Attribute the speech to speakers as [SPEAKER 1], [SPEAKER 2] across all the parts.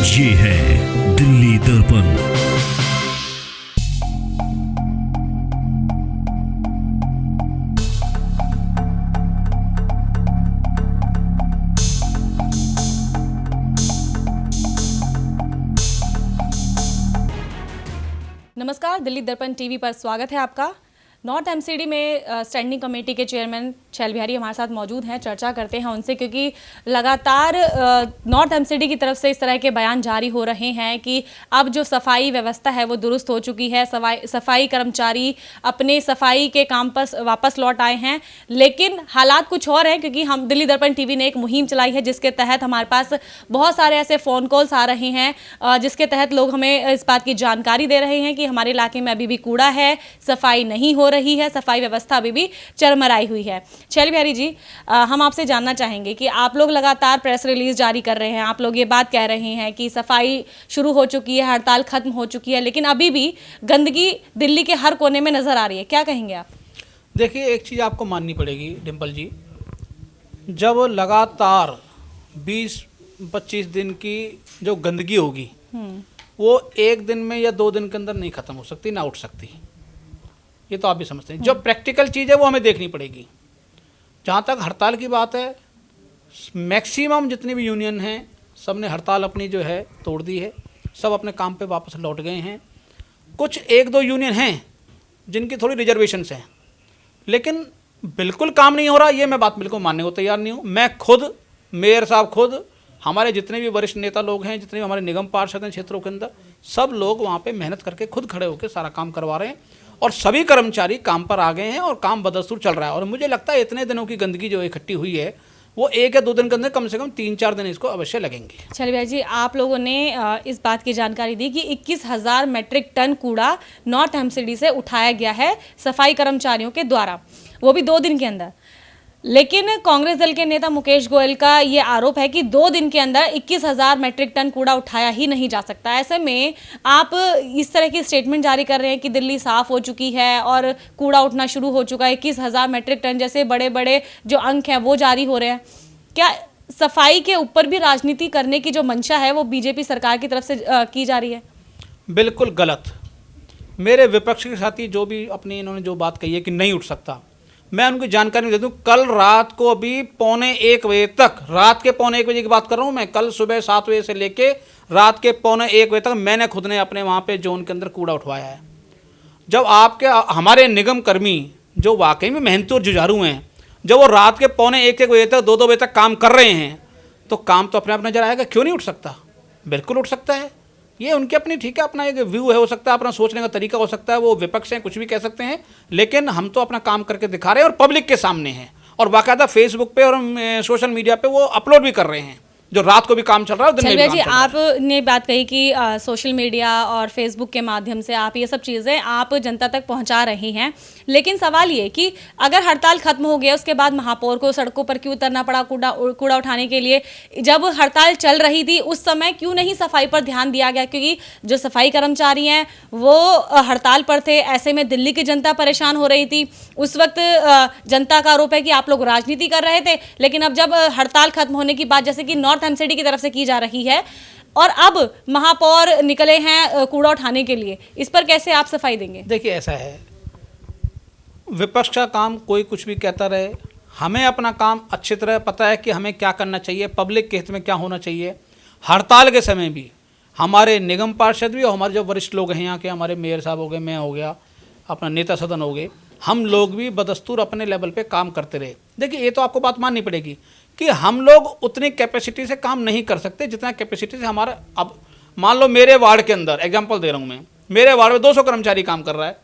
[SPEAKER 1] ये है दिल्ली दर्पण।
[SPEAKER 2] नमस्कार, दिल्ली दर्पण टीवी पर स्वागत है आपका। नॉर्थ एमसीडी में स्टैंडिंग कमेटी के चेयरमैन शैल बिहारी हमारे साथ मौजूद हैं। चर्चा करते हैं उनसे, क्योंकि लगातार नॉर्थ एमसीडी की तरफ से इस तरह के बयान जारी हो रहे हैं कि अब जो सफाई व्यवस्था है वो दुरुस्त हो चुकी है, सफाई कर्मचारी अपने सफाई के काम पर वापस लौट आए हैं। लेकिन हालात कुछ और हैं, क्योंकि हम दिल्ली दर्पण टीवी ने एक मुहिम चलाई है जिसके तहत हमारे पास बहुत सारे ऐसे फ़ोन कॉल्स आ रहे हैं जिसके तहत लोग हमें इस बात की जानकारी दे रहे हैं कि हमारे इलाके में अभी भी कूड़ा है, सफाई नहीं हो रही है, सफाई व्यवस्था अभी भी चरमराई हुई है। शैल बिहारी जी, हम आपसे जानना चाहेंगे कि आप लोग लगातार प्रेस रिलीज जारी कर रहे हैं, आप लोग ये बात कह रहे हैं कि सफाई शुरू हो चुकी है, हड़ताल खत्म हो चुकी है, लेकिन अभी भी गंदगी दिल्ली के हर कोने में नजर आ रही है। क्या कहेंगे आप?
[SPEAKER 3] देखिए, एक चीज़ आपको माननी पड़ेगी डिम्पल जी, जब लगातार 20-25 दिन की जो गंदगी होगी वो एक दिन में या 2 दिन के अंदर नहीं खत्म हो सकती, ना उठ सकती। ये तो आप भी समझते हैं। जो प्रैक्टिकल चीज़ है वो हमें देखनी पड़ेगी। जहाँ तक हड़ताल की बात है, मैक्सिमम जितनी भी यूनियन हैं सब ने हड़ताल अपनी जो है तोड़ दी है, सब अपने काम पे वापस लौट गए हैं। कुछ 1-2 यूनियन हैं जिनकी थोड़ी रिजर्वेशंस हैं, लेकिन बिल्कुल काम नहीं हो रहा, ये मैं बात बिल्कुल मानने को तैयार नहीं हूँ। मैं खुद, मेयर साहब खुद, हमारे जितने भी वरिष्ठ नेता लोग हैं, जितने भी हमारे निगम पार्षद हैं क्षेत्रों के अंदर, सब लोग वहाँ पे मेहनत करके खुद खड़े होकर सारा काम करवा रहे हैं और सभी कर्मचारी काम पर आ गए हैं और काम बदस्तूर चल रहा है। और मुझे लगता है इतने दिनों की गंदगी जो इकट्ठी हुई है वो 1 या 2 दिन के अंदर कम से कम 3-4 दिन इसको अवश्य लगेंगे।
[SPEAKER 2] शैल बिहारी जी, आप लोगों ने इस बात की जानकारी दी कि 21,000 मीट्रिक टन कूड़ा नॉर्थ एमसीडी से उठाया गया है सफाई कर्मचारियों के द्वारा, वो भी 2 दिन के अंदर। लेकिन कांग्रेस दल के नेता मुकेश गोयल का ये आरोप है कि 2 दिन के अंदर 21,000 मीट्रिक टन कूड़ा उठाया ही नहीं जा सकता। ऐसे में आप इस तरह की स्टेटमेंट जारी कर रहे हैं कि दिल्ली साफ हो चुकी है और कूड़ा उठना शुरू हो चुका है, 21,000 मीट्रिक टन जैसे बड़े बड़े जो अंक हैं वो जारी हो रहे हैं। क्या सफाई के ऊपर भी राजनीति करने की जो मंशा है वो बीजेपी सरकार की तरफ से की जा रही है?
[SPEAKER 3] बिल्कुल गलत। मेरे विपक्ष के साथी जो भी अपनी इन्होंने जो बात कही है कि नहीं उठ सकता, मैं उनको जानकारी दे दूं। कल रात को अभी 1:45 बजे तक, रात के 1:45 बजे की बात कर रहा हूं मैं, कल सुबह 7 बजे से लेके रात के 1:45 बजे तक मैंने खुद ने अपने वहां पे जोन के अंदर कूड़ा उठवाया है। जब आपके हमारे निगम कर्मी जो वाकई में मेहनती और जुझारू हैं, जब वो रात के 1:45 बजे तक 2-2 बजे तक काम कर रहे हैं, तो काम तो अपने आप नजर आएगा। क्यों नहीं उठ सकता? बिल्कुल उठ सकता है। ये उनकी अपनी, ठीक है, अपना एक व्यू है, हो सकता है अपना सोचने का तरीका हो सकता है, वो विपक्ष हैं, कुछ भी कह सकते हैं, लेकिन हम तो अपना काम करके दिखा रहे हैं और पब्लिक के सामने हैं और बाकायदा फेसबुक पे और सोशल मीडिया पे वो अपलोड भी कर रहे हैं। जो रात को भी काम चल रहा है, दिन में भी काम चल रहा है।
[SPEAKER 2] आपने बात कही कि सोशल मीडिया और फेसबुक के माध्यम से आप ये सब चीज़ें आप जनता तक पहुंचा रही हैं, लेकिन सवाल ये कि अगर हड़ताल खत्म हो गया उसके बाद महापौर को सड़कों पर क्यों उतरना पड़ा कूड़ा उठाने के लिए? जब हड़ताल चल रही थी उस समय क्यों नहीं सफाई पर ध्यान दिया गया? क्योंकि जो सफाई कर्मचारी हैं वो हड़ताल पर थे, ऐसे में दिल्ली की जनता परेशान हो रही थी। उस वक्त जनता का आरोप है कि आप लोग राजनीति कर रहे थे, लेकिन अब जब हड़ताल खत्म होने की बात जैसे कि नॉर्थ एमसीडी की तरफ से की जा रही है और अब महापौर निकले हैं कूड़ा उठाने के लिए, इस पर कैसे आप सफाई देंगे?
[SPEAKER 3] देखिए, ऐसा है, विपक्ष का काम कोई कुछ भी कहता रहे, हमें अपना काम अच्छी तरह पता है कि हमें क्या करना चाहिए, पब्लिक के हित में क्या होना चाहिए। हड़ताल के समय भी हमारे निगम पार्षद भी और हमारे जो वरिष्ठ लोग हैं यहाँ के, हमारे मेयर साहब हो गए, मैं हो गया, अपना नेता सदन हो गए, हम लोग भी बदस्तूर अपने लेवल पे काम करते रहे। देखिए, ये तो आपको बात माननी पड़ेगी कि हम लोग उतनी कैपेसिटी से काम नहीं कर सकते जितना कैपेसिटी से हमारा। अब मान लो मेरे वार्ड के अंदर, एग्जांपल दे रहा हूँ मैं, मेरे वार्ड में 200 कर्मचारी काम कर रहा है।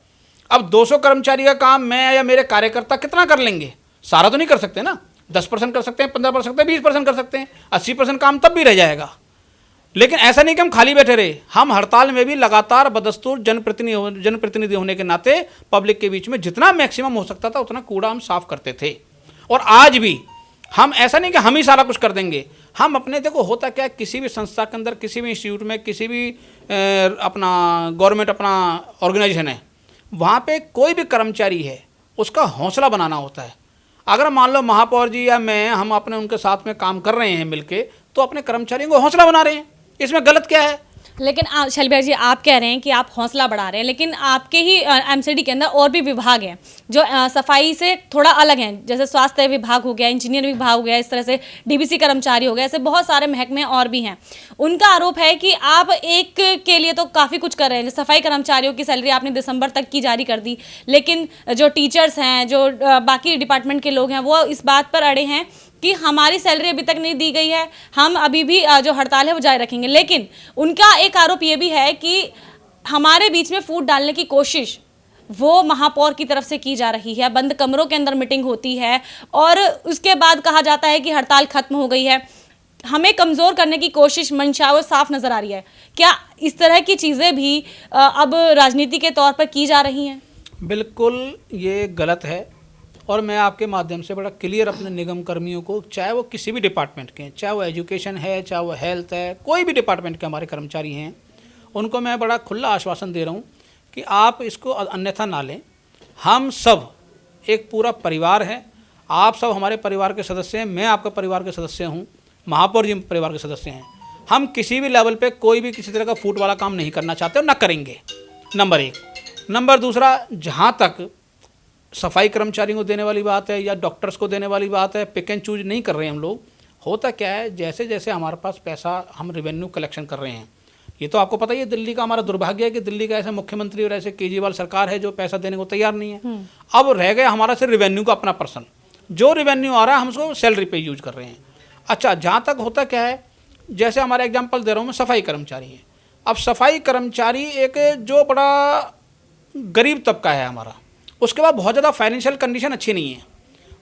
[SPEAKER 3] अब 200 कर्मचारी का काम मैं या मेरे कार्यकर्ता कितना कर लेंगे? सारा तो नहीं कर सकते ना, 10% कर सकते हैं, 15% कर सकते हैं, 20% कर सकते हैं, 80% काम तब भी रह जाएगा। लेकिन ऐसा नहीं कि हम खाली बैठे रहे, हम हड़ताल में भी लगातार बदस्तूर जनप्रतिनिधि होने के नाते पब्लिक के बीच में जितना मैक्सिमम हो सकता था उतना कूड़ा हम साफ करते थे। और आज भी हम, ऐसा नहीं कि हम ही सारा कुछ कर देंगे, हम अपने, देखो होता क्या है, किसी भी संस्था के अंदर, किसी भी इंस्टीट्यूट में, किसी भी अपना गवर्नमेंट अपना ऑर्गेनाइजेशन है, वहाँ पे कोई भी कर्मचारी है उसका हौसला बनाना होता है। अगर मान लो महापौर जी या मैं, हम अपने उनके साथ में काम कर रहे हैं मिलके, तो अपने कर्मचारियों को हौसला बना रहे हैं इसमें गलत क्या है?
[SPEAKER 2] लेकिन शैलबिहारी जी, आप कह रहे हैं कि आप हौसला बढ़ा रहे हैं, लेकिन आपके ही एमसीडी के अंदर और भी विभाग हैं जो सफाई से थोड़ा अलग हैं, जैसे स्वास्थ्य विभाग हो गया, इंजीनियर विभाग हो गया, इस तरह से डीबीसी कर्मचारी हो गया, ऐसे बहुत सारे महकमे और भी हैं। उनका आरोप है कि आप एक के लिए तो काफ़ी कुछ कर रहे हैं। सफाई कर्मचारियों की सैलरी आपने दिसंबर तक की जारी कर दी, लेकिन जो टीचर्स हैं, जो बाकी डिपार्टमेंट के लोग हैं, वो इस बात पर अड़े हैं कि हमारी सैलरी अभी तक नहीं दी गई है, हम अभी भी जो हड़ताल है वो जारी रखेंगे। लेकिन उनका एक आरोप ये भी है कि हमारे बीच में फूट डालने की कोशिश वो महापौर की तरफ से की जा रही है, बंद कमरों के अंदर मीटिंग होती है और उसके बाद कहा जाता है कि हड़ताल खत्म हो गई है। हमें कमज़ोर करने की कोशिश मंशा वो साफ नज़र आ रही है। क्या इस तरह की चीज़ें भी अब राजनीति के तौर पर की जा रही हैं?
[SPEAKER 3] बिल्कुल ये गलत है और मैं आपके माध्यम से बड़ा क्लियर अपने निगम कर्मियों को, चाहे वो किसी भी डिपार्टमेंट के हैं, चाहे वो एजुकेशन है, चाहे वो हेल्थ है, कोई भी डिपार्टमेंट के हमारे कर्मचारी हैं, उनको मैं बड़ा खुला आश्वासन दे रहा हूँ कि आप इसको अन्यथा ना लें। हम सब एक पूरा परिवार है, आप सब हमारे परिवार के सदस्य हैं, मैं आपका परिवार के सदस्य हूँ, महापौर जी परिवार के सदस्य हैं। हम किसी भी लेवल पे कोई भी किसी तरह का फूट वाला काम नहीं करना चाहते और ना करेंगे, नंबर एक। नंबर दूसरा, जहाँ तक सफाई कर्मचारियों को देने वाली बात है या डॉक्टर्स को देने वाली बात है, पिक एंड चूज नहीं कर रहे हैं हम लोग। होता क्या है, जैसे जैसे हमारे पास पैसा, हम रेवेन्यू कलेक्शन कर रहे हैं, ये तो आपको पता ही है, दिल्ली का हमारा दुर्भाग्य है कि दिल्ली का ऐसे मुख्यमंत्री और ऐसे केजरीवाल सरकार है जो पैसा देने को तैयार नहीं है। अब रह गया हमारा सिर्फ रेवेन्यू का अपना पर्सन, जो रेवेन्यू आ रहा है हम उसको सैलरी पे यूज कर रहे हैं। अच्छा, जहाँ तक होता क्या है, जैसे हमारा एग्जाम्पल दे रहा हूँ मैं, सफाई कर्मचारी हैं। अब सफाई कर्मचारी एक जो बड़ा गरीब तबका है हमारा, उसके बाद बहुत ज़्यादा फाइनेंशियल कंडीशन अच्छी नहीं है,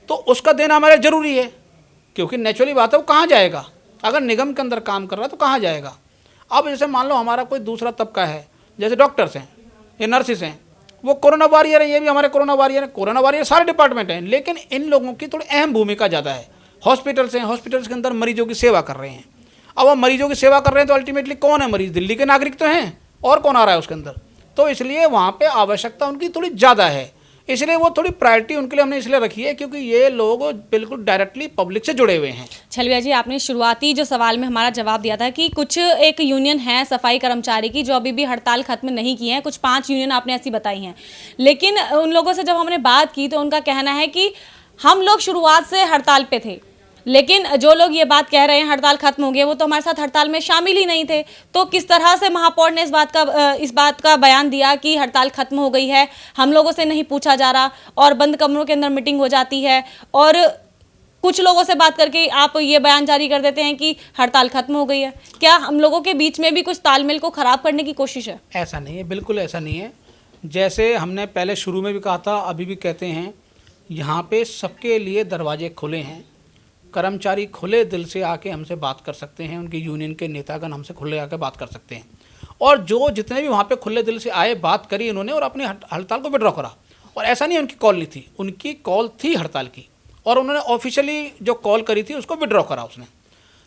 [SPEAKER 3] तो उसका देना हमारा ज़रूरी है, क्योंकि नेचुरली बात है वो कहाँ जाएगा, अगर निगम के अंदर काम कर रहा है तो कहाँ जाएगा। अब जैसे मान लो हमारा कोई दूसरा तबका है, जैसे डॉक्टर्स हैं या नर्सिस हैं, वो कोरोना वॉरियर है, ये भी हमारे कोरोना वॉरियर है। कोरोना वॉरियर सारे डिपार्टमेंट हैं, लेकिन इन लोगों की थोड़ी अहम भूमिका ज़्यादा है। हॉस्पिटल्स हैं, हॉस्पिटल्स के अंदर मरीजों की सेवा कर रहे हैं। अब वो मरीजों की सेवा कर रहे हैं तो अल्टीमेटली कौन है मरीज? दिल्ली के नागरिक तो हैं, और कौन आ रहा है उसके अंदर, तो इसलिए वहाँ पर आवश्यकता उनकी थोड़ी ज़्यादा है, इसलिए वो थोड़ी प्रायोरिटी उनके लिए हमने इसलिए रखी है क्योंकि ये लोग बिल्कुल डायरेक्टली पब्लिक से जुड़े हुए हैं।
[SPEAKER 2] शैलबिहारी जी, आपने शुरुआती जो सवाल में हमारा जवाब दिया था कि कुछ एक यूनियन है सफाई कर्मचारी की जो अभी भी हड़ताल खत्म नहीं की है, कुछ 5 यूनियन आपने ऐसी बताई हैं, लेकिन उन लोगों से जब हमने बात की तो उनका कहना है कि हम लोग शुरुआत से हड़ताल पे थे, लेकिन जो लोग ये बात कह रहे हैं हड़ताल खत्म हो गई, वो तो हमारे साथ हड़ताल में शामिल ही नहीं थे। तो किस तरह से महापौर ने इस बात का बयान दिया कि हड़ताल खत्म हो गई है, हम लोगों से नहीं पूछा जा रहा और बंद कमरों के अंदर मीटिंग हो जाती है, और कुछ लोगों से बात करके आप ये बयान जारी कर देते हैं कि हड़ताल खत्म हो गई है। क्या हम लोगों के बीच में भी कुछ तालमेल को ख़राब करने की कोशिश है?
[SPEAKER 3] ऐसा नहीं है, बिल्कुल ऐसा नहीं है। जैसे हमने पहले शुरू में भी कहा था, अभी भी कहते हैं, यहाँ पे सबके लिए दरवाजे खुले हैं। कर्मचारी खुले दिल से आके हमसे बात कर सकते हैं, उनके यूनियन के नेतागण हमसे खुले आके बात कर सकते हैं, और जो जितने भी वहाँ पे खुले दिल से आए, बात करी इन्होंने और अपनी हड़ताल को विड्रॉ करा। और ऐसा नहीं उनकी कॉल नहीं थी, उनकी कॉल थी हड़ताल की, और उन्होंने ऑफिशियली जो कॉल करी थी उसको विड्रॉ करा उसने।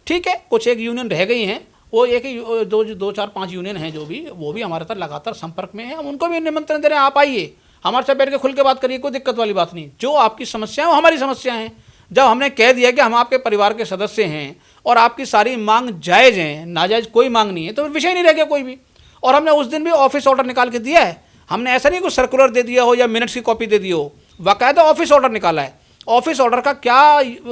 [SPEAKER 3] ठीक है, कुछ एक यूनियन रह गई हैं, वो एक दो चार 5 यूनियन हैं जो भी, वो भी हमारे साथ लगातार संपर्क में है। हम उनको भी निमंत्रण दे रहे हैं, आप आइए हमारे साथ बैठ के खुल के बात करिए, कोई दिक्कत वाली बात नहीं। जो आपकी समस्या है वो हमारी समस्या है। जब हमने कह दिया कि हम आपके परिवार के सदस्य हैं और आपकी सारी मांग जायज़ हैं, नाजायज़ कोई मांग नहीं है, तो विषय नहीं रह गया कोई भी। और हमने उस दिन भी ऑफिस ऑर्डर निकाल के दिया है, हमने ऐसा नहीं कुछ सर्कुलर दे दिया हो या मिनट्स की कॉपी दे दी हो, बाकायदा ऑफिस ऑर्डर निकाला है। ऑफिस ऑर्डर का क्या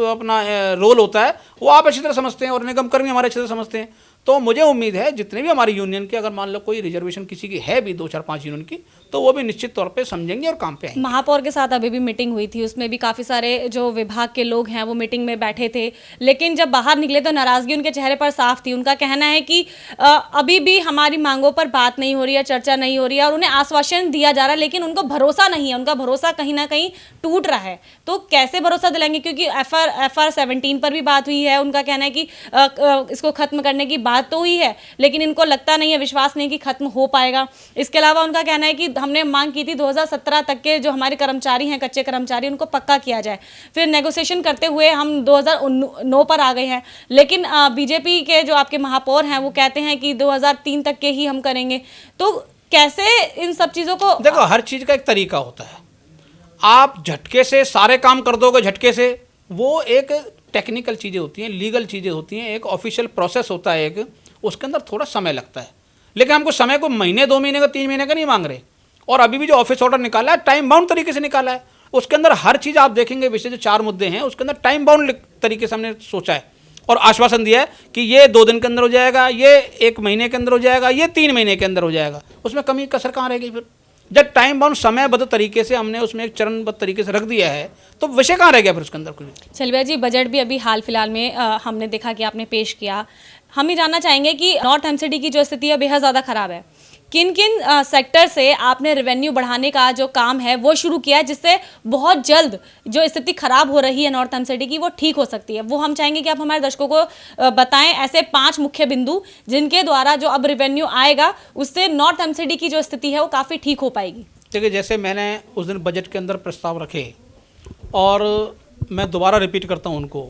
[SPEAKER 3] अपना रोल होता है वो आप अच्छी तरह समझते हैं और निगम कर्मी हमारे अच्छी तरह समझते हैं। तो मुझे उम्मीद है जितने भी हमारी यूनियन के, अगर मान लो कोई रिजर्वेशन किसी की है भी 2, 4, 5 यूनियन की, तो वो भी निश्चित तौर पे समझेंगे और काम पे आएंगे।
[SPEAKER 2] महापौर के साथ अभी भी मीटिंग हुई थी, उसमें भी काफ़ी सारे जो विभाग के लोग हैं वो मीटिंग में बैठे थे, लेकिन जब बाहर निकले तो नाराज़गी उनके चेहरे पर साफ थी। उनका कहना है कि अभी भी हमारी मांगों पर बात नहीं हो रही है, चर्चा नहीं हो रही है, और उन्हें आश्वासन दिया जा रहा है, लेकिन उनको भरोसा नहीं है, उनका भरोसा कहीं ना कहीं टूट रहा है। तो कैसे भरोसा दिलाएंगे, क्योंकि FR 17 पर भी बात हुई है, उनका कहना है कि इसको खत्म करने की बात तो हुई है, लेकिन इनको लगता नहीं है, विश्वास नहीं कि खत्म हो पाएगा। इसके अलावा उनका कहना है कि हमने मांग की थी 2017 तक के जो हमारे कर्मचारी हैं, कच्चे कर्मचारी, उनको पक्का किया जाए। फिर नेगोशिएशन करते हुए हम 2009 पर आ गए हैं, लेकिन बीजेपी के जो आपके महापौर हैं वो कहते हैं कि 2003 तक के ही हम करेंगे। तो कैसे इन सब चीज़ों को?
[SPEAKER 3] देखो, हर चीज़ का एक तरीका होता है। आप झटके से सारे काम कर दोगे, झटके से, वो एक टेक्निकल चीज़ें होती हैं, लीगल चीज़ें होती हैं, एक ऑफिशियल प्रोसेस होता है, एक उसके अंदर थोड़ा समय लगता है। लेकिन हमको समय को महीने 2 महीने का 3 महीने का नहीं मांग रहे। और अभी भी जो ऑफिस ऑर्डर निकाला है टाइम बाउंड तरीके से निकाला है, उसके अंदर हर चीज़ आप देखेंगे, विषय जो 4 मुद्दे हैं उसके अंदर टाइम बाउंड तरीके से हमने सोचा है और आश्वासन दिया है कि ये 2 दिन के अंदर हो जाएगा, ये 1 महीने के अंदर हो जाएगा, ये 3 महीने के अंदर हो जाएगा। उसमें कमी कसर कहाँ रहेगी फिर? जब टाइम बाउंड समयबद्ध तरीके से हमने उसमें एक चरणबद्ध तरीके से रख दिया है तो विषय कहाँ रह गया फिर उसके अंदर कुछ?
[SPEAKER 2] चलिए भैया जी, बजट भी अभी हाल फिलहाल में हमने देखा कि आपने पेश किया। हम ये जानना चाहेंगे कि नॉर्थ एमसीडी की जो स्थिति है बेहद ज़्यादा खराब है। किन किन सेक्टर से आपने रेवेन्यू बढ़ाने का जो काम है वो शुरू किया है, जिससे बहुत जल्द जो स्थिति खराब हो रही है नॉर्थ एमसीडी की वो ठीक हो सकती है? वो हम चाहेंगे कि आप हमारे दर्शकों को बताएं ऐसे 5 मुख्य बिंदु जिनके द्वारा जो अब रेवेन्यू आएगा उससे नॉर्थ एमसीडी की जो स्थिति है वो काफ़ी ठीक हो पाएगी।
[SPEAKER 3] देखिए, जैसे मैंने उस दिन बजट के अंदर प्रस्ताव रखे और मैं दोबारा रिपीट करता हूँ उनको।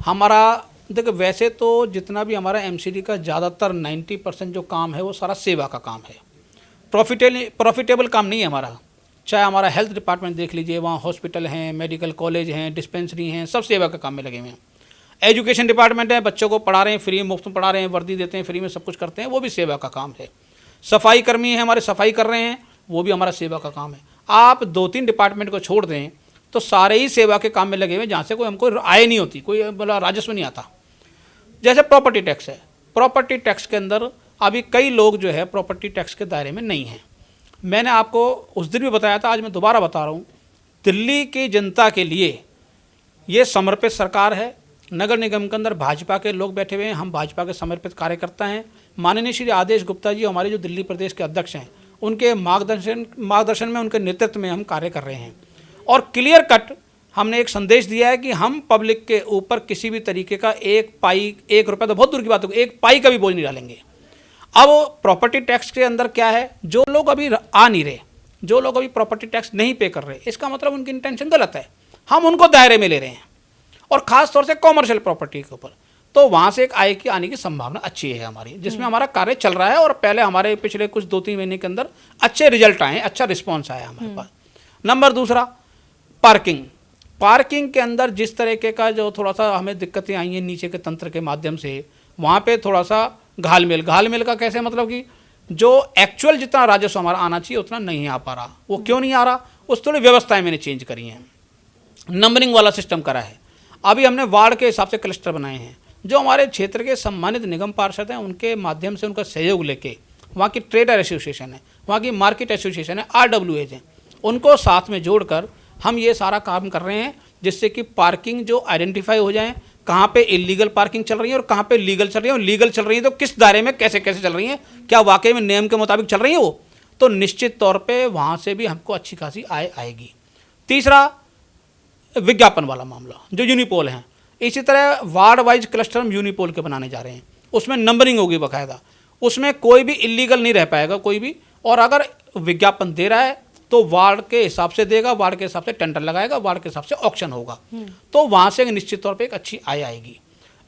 [SPEAKER 3] हमारा देखिए, वैसे तो जितना भी हमारा एमसीडी का ज़्यादातर 90% जो काम है वो सारा सेवा का काम है। प्रॉफिटेबल काम नहीं है हमारा। चाहे हमारा हेल्थ डिपार्टमेंट देख लीजिए, वहाँ हॉस्पिटल हैं, मेडिकल कॉलेज हैं, डिस्पेंसरी हैं, सब सेवा के काम में लगे हुए हैं। एजुकेशन डिपार्टमेंट है, बच्चों को पढ़ा रहे हैं, फ्री मुफ्त में पढ़ा रहे हैं, वर्दी देते हैं, फ्री में सब कुछ करते हैं, वो भी सेवा का काम है। सफाई कर्मी हैं हमारे, सफाई कर रहे हैं, वो भी हमारा सेवा का काम है। आप 2-3 डिपार्टमेंट को छोड़ दें तो सारे ही सेवा के काम में लगे हुए, जहाँ से कोई हमको आय नहीं होती, कोई बोला राजस्व नहीं आता। जैसे प्रॉपर्टी टैक्स है, प्रॉपर्टी टैक्स के अंदर अभी कई लोग जो है प्रॉपर्टी टैक्स के दायरे में नहीं हैं। मैंने आपको उस दिन भी बताया था, आज मैं दोबारा बता रहा हूँ, दिल्ली की जनता के लिए ये समर्पित सरकार है। नगर निगम के अंदर भाजपा के लोग बैठे हुए हैं, हम भाजपा के समर्पित कार्यकर्ता हैं। माननीय श्री आदेश गुप्ता जी हमारे जो दिल्ली प्रदेश के अध्यक्ष हैं, उनके मार्गदर्शन में, उनके नेतृत्व में हम कार्य कर रहे हैं। और क्लियर कट हमने एक संदेश दिया है कि हम पब्लिक के ऊपर किसी भी तरीके का 1 रुपया तो बहुत दूर की बात होगी, 1 पाई का भी बोझ नहीं डालेंगे। अब प्रॉपर्टी टैक्स के अंदर क्या है, जो लोग अभी आ नहीं रहे, जो लोग अभी प्रॉपर्टी टैक्स नहीं पे कर रहे, इसका मतलब उनकी इंटेंशन गलत है। हम उनको दायरे में ले रहे हैं और ख़ास तौर से कॉमर्शियल प्रॉपर्टी के ऊपर, तो वहाँ से एक आय की आने की संभावना अच्छी है हमारी, जिसमें हमारा कार्य चल रहा है। और पहले हमारे पिछले कुछ 2-3 महीने के अंदर अच्छे रिजल्ट आए, अच्छा रिस्पॉन्स आया हमारे पास। नंबर दूसरा, पार्किंग के अंदर जिस तरीके का जो थोड़ा सा हमें दिक्कतें आई हैं नीचे के तंत्र के माध्यम से, वहाँ पे थोड़ा सा घालमेल का कैसे, मतलब कि जो एक्चुअल जितना राजस्व हमारा आना चाहिए उतना नहीं आ पा रहा। वो क्यों नहीं आ रहा, उस थोड़ी व्यवस्थाएं मैंने चेंज करी हैं। नंबरिंग वाला सिस्टम करा है, अभी हमने वार्ड के हिसाब से क्लस्टर बनाए हैं। जो हमारे क्षेत्र के सम्मानित निगम पार्षद हैं, उनके माध्यम से उनका सहयोग लेके, वहाँ की ट्रेडर एसोसिएशन है, वहाँ की मार्केट एसोसिएशन है, RWAs हैं, उनको साथ में जोड़कर हम ये सारा काम कर रहे हैं, जिससे कि पार्किंग जो आइडेंटिफाई हो जाए, कहाँ पे इलीगल पार्किंग चल रही है और कहाँ पे लीगल चल रही है, और लीगल चल रही है तो किस दायरे में कैसे कैसे चल रही है, क्या वाकई में नियम के मुताबिक चल रही है वो, तो निश्चित तौर पे वहाँ से भी हमको अच्छी खासी आय आएगी। तीसरा, विज्ञापन वाला मामला, जो यूनिपोल हैं, इसी तरह वार्ड वाइज क्लस्टर हम यूनिपोल के बनाने जा रहे हैं। उसमें नंबरिंग होगी बाकायदा, उसमें कोई भी इलीगल नहीं रह पाएगा कोई भी, और अगर विज्ञापन दे रहा है तो वार्ड के हिसाब से देगा, वार्ड के हिसाब से टेंडर लगाएगा, वार्ड के हिसाब से ऑक्शन होगा, तो वहाँ से निश्चित तौर पे एक अच्छी आय आएगी।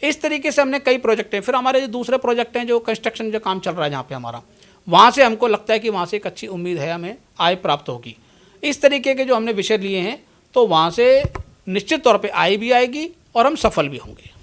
[SPEAKER 3] इस तरीके से हमने कई प्रोजेक्ट हैं। फिर हमारे जो दूसरे प्रोजेक्ट हैं, जो कंस्ट्रक्शन जो काम चल रहा है जहाँ पे हमारा, वहाँ से हमको लगता है कि वहाँ से एक अच्छी उम्मीद है हमें आय प्राप्त होगी। इस तरीके के जो हमने विषय लिए हैं, तो वहाँ से निश्चित तौर पर आय भी आएगी और हम सफल भी होंगे।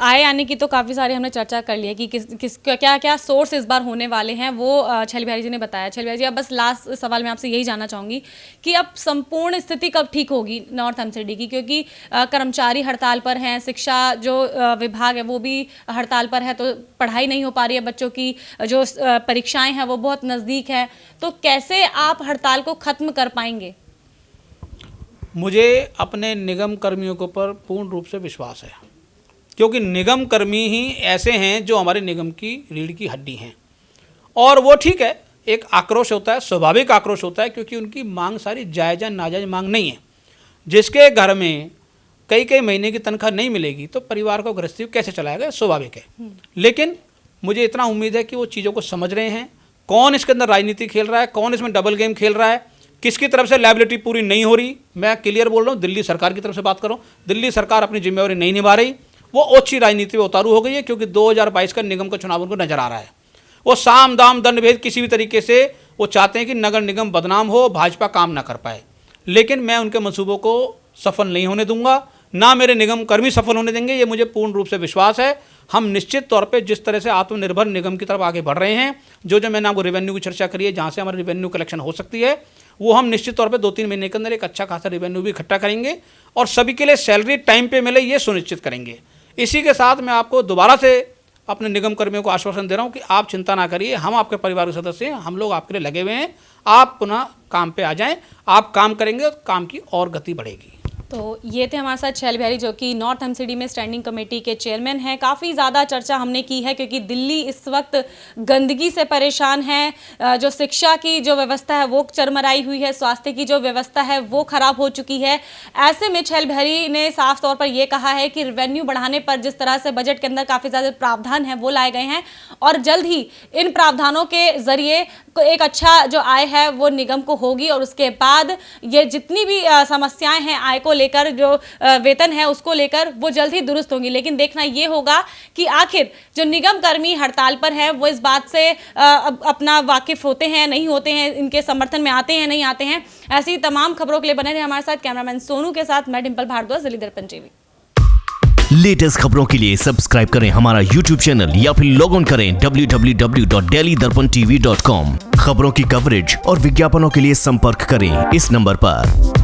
[SPEAKER 2] आय आने की तो काफ़ी सारी हमने चर्चा कर ली है कि किस क्या क्या सोर्स इस बार होने वाले हैं, वो छल बिहारी जी ने बताया। छल बिहारी जी, अब बस लास्ट सवाल मैं आपसे यही जानना चाहूँगी कि अब संपूर्ण स्थिति कब ठीक होगी नॉर्थ एमसीडी की, क्योंकि कर्मचारी हड़ताल पर हैं, शिक्षा जो विभाग है वो भी हड़ताल पर है, तो पढ़ाई नहीं हो पा रही है, बच्चों की जो परीक्षाएँ हैं वो बहुत नज़दीक है, तो कैसे आप हड़ताल को ख़त्म कर पाएंगे?
[SPEAKER 3] मुझे अपने निगम कर्मियों के ऊपर पूर्ण रूप से विश्वास है, क्योंकि निगम कर्मी ही ऐसे हैं जो हमारे निगम की रीढ़ की हड्डी हैं। और वो ठीक है, एक आक्रोश होता है, स्वाभाविक आक्रोश होता है, क्योंकि उनकी मांग सारी जायज़ नाजायज़ मांग नहीं है। जिसके घर में कई कई महीने की तनख्वाह नहीं मिलेगी तो परिवार को गृहस्थी कैसे चलाएगा, स्वाभाविक है। लेकिन मुझे इतना उम्मीद है कि वो चीज़ों को समझ रहे हैं, कौन इसके अंदर राजनीति खेल रहा है, कौन इसमें डबल गेम खेल रहा है, किसकी तरफ से लायबिलिटी पूरी नहीं हो रही। मैं क्लियर बोल रहा हूँ, दिल्ली सरकार की तरफ से बात कर रहा हूँ, दिल्ली सरकार अपनी जिम्मेवारी नहीं निभा रही, वो ओछी राजनीति में उतारू हो गई है, क्योंकि 2022 का निगम का चुनाव उनको नजर आ रहा है। वो साम दाम दंड भेद किसी भी तरीके से वो चाहते हैं कि नगर निगम बदनाम हो, भाजपा काम ना कर पाए। लेकिन मैं उनके मंसूबों को सफल नहीं होने दूंगा, ना मेरे निगम कर्मी सफल होने देंगे, ये मुझे पूर्ण रूप से विश्वास है। हम निश्चित तौर पे जिस तरह से आत्मनिर्भर निगम की तरफ आगे बढ़ रहे हैं, जो मैंने आपको रेवेन्यू की चर्चा करी है, जहाँ से हमारी रेवेन्यू कलेक्शन हो सकती है, वो हम निश्चित तौर पे 2-3 महीने के अंदर एक अच्छा खासा रेवेन्यू भी इकट्ठा करेंगे और सभी के लिए सैलरी टाइम पे मिले, ये सुनिश्चित करेंगे। इसी के साथ मैं आपको दोबारा से अपने निगम कर्मियों को आश्वासन दे रहा हूँ कि आप चिंता ना करिए, हम आपके परिवार के सदस्य हैं, हम लोग आपके लिए लगे हुए हैं। आप पुनः काम पे आ जाएं, आप काम करेंगे तो काम की और गति बढ़ेगी।
[SPEAKER 2] तो ये थे हमारे साथ शैल बिहारी, जो कि नॉर्थ एमसीडी में स्टैंडिंग कमेटी के चेयरमैन हैं। काफ़ी ज़्यादा चर्चा हमने की है क्योंकि दिल्ली इस वक्त गंदगी से परेशान है, जो शिक्षा की जो व्यवस्था है वो चरमराई हुई है, स्वास्थ्य की जो व्यवस्था है वो खराब हो चुकी है। ऐसे में शैल बिहारी ने साफ तौर पर ये कहा है कि रेवेन्यू बढ़ाने पर जिस तरह से बजट के अंदर काफ़ी ज़्यादा प्रावधान है वो लाए गए हैं और जल्द ही इन प्रावधानों के जरिए एक अच्छा जो आय है वो निगम को होगी और उसके बाद ये जितनी भी समस्याएं हैं आय को लेकर, जो वेतन है उसको लेकर, वो जल्द ही दुरुस्त होंगी। लेकिन देखना ये होगा कि आखिर जो निगम कर्मी हड़ताल पर है वो इस बात से अपना वाकिफ होते हैं नहीं होते हैं, इनके समर्थन में आते हैं नहीं आते हैं। ऐसी तमाम खबरों के लिए बने रहे हमारे साथ। कैमरामैन सोनू के साथ मैं डिंपल भारद्वाज, दिल्ली दर्पण टीवी।
[SPEAKER 1] लेटेस्ट खबरों के लिए सब्सक्राइब करें हमारा YouTube चैनल या फिर लॉग ऑन करें www.delhidarpantv.com। खबरों की कवरेज और विज्ञापनों के लिए संपर्क करें इस नंबर पर।